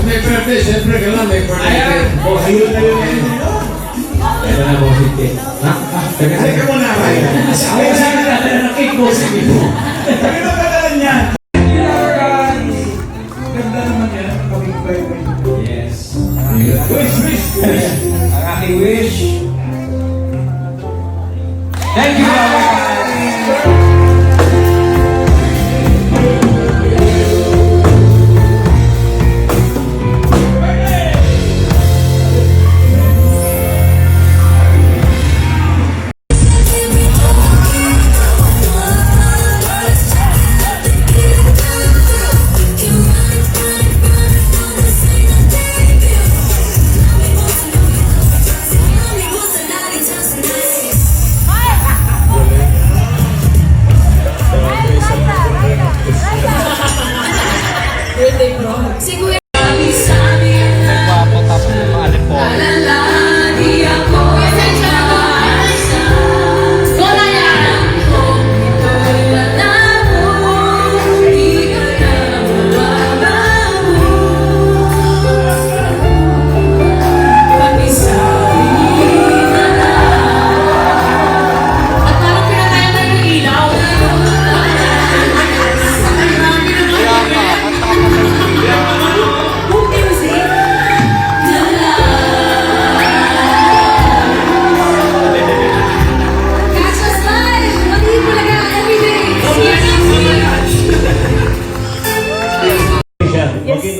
May birthday, siyempre ka lang, may birthday. Ayan! O, ayun na yun. Ito na, bossing cake. Ha? Teka mo na, Ryan. Sabi na natin ng cake, bossing cake. Sabi na padalan yan. Ganda naman yan. Yes. Wish! Ang aking wish. Thank you, guys!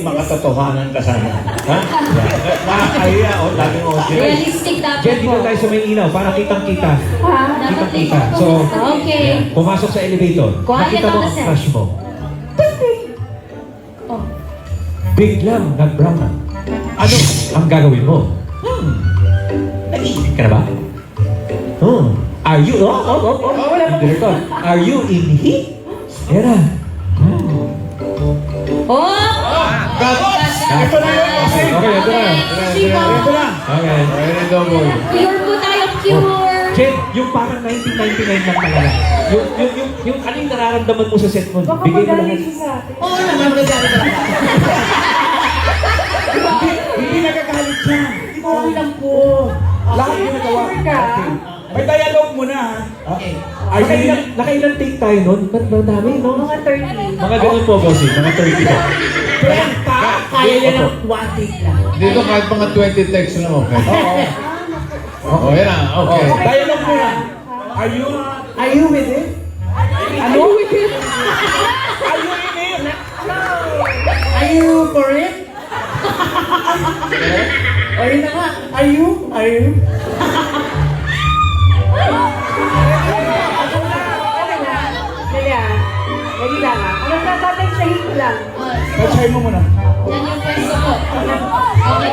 Makatotohanan ka sana. Ha? Nakakaya o, laging o. Realistic dapat po. Jen, dito tayo sa may ilaw para kitang-kita. Kitang-kita. So, pumasok sa elevator. Nakita mo ang crush mo. Biglang nag-brown. Ano ang gagawin mo? Naisip ka na ba? Are you, are you in heat? Era. Ito na yun. Okay, ito na. Ito na. Okay. Pure po tayo, pure. Jen, yung parang 1999 lang talaga. Yung anong nararamdaman mo sa set mo? Baka Bigay mo magaling lahat. siya sa atin. Oo naman, magaling talaga. Hindi nagagalit siya. Okay lang po. Lahat yung nagawa. May dialogue mo na, ha? Okay. Nakailan take tayo nun? Ba't madami, no? Mga 30. Mga ganun po, bossing. Mga 30 po. Kaya niya ng one take lang. Dito kahit mga 20 texts lang, okay? Oh, yan na. Okay. Dialogue muna. Are you with it? Ano? Are you in it? Are you for it? O yun na nga. Are you? Lagi lang ah. Ano tatay sa hito lang? Try mo muna. Yan yung pwesto ko. Okay.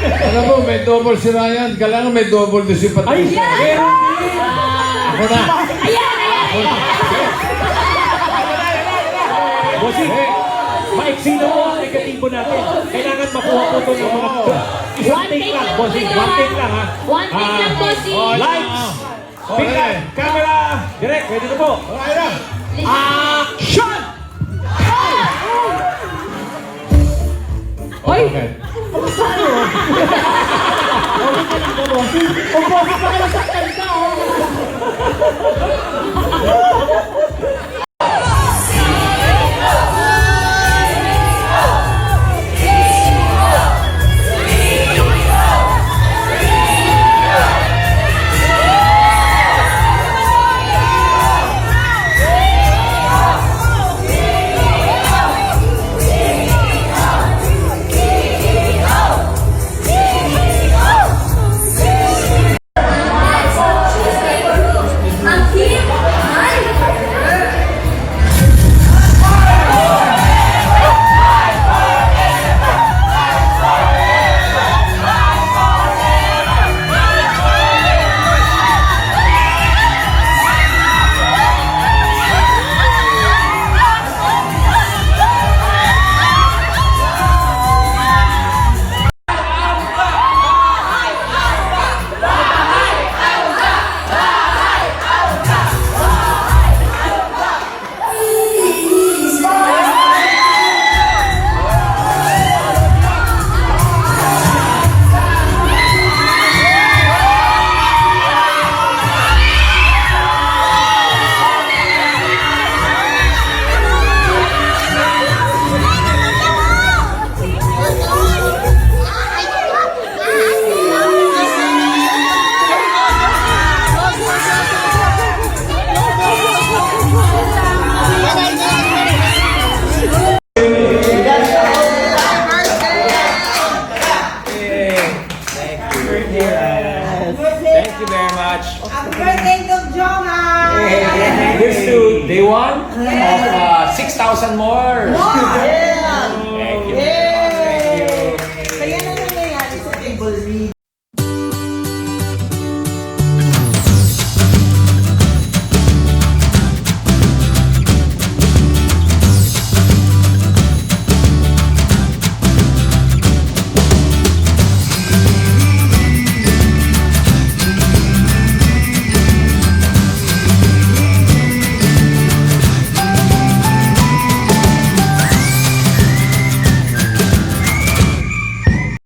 Alam mo, may double si Ryan. Kailangan may double doon si Patricia. Ako na. Bossing, maiksi na po ang negatibo natin. Kailangan makuha po ito ng mga... Isang take lang, bossing. One take lang, ha? One take lang, bossing. Lights! Picture! Camera! Direct, pwede na po. Okay na. Action! Okay. Kung bakit pa ka nasaktan ka, Thank you very much. Happy birthday, Dog Johan! Here's to day one of 6,000 more.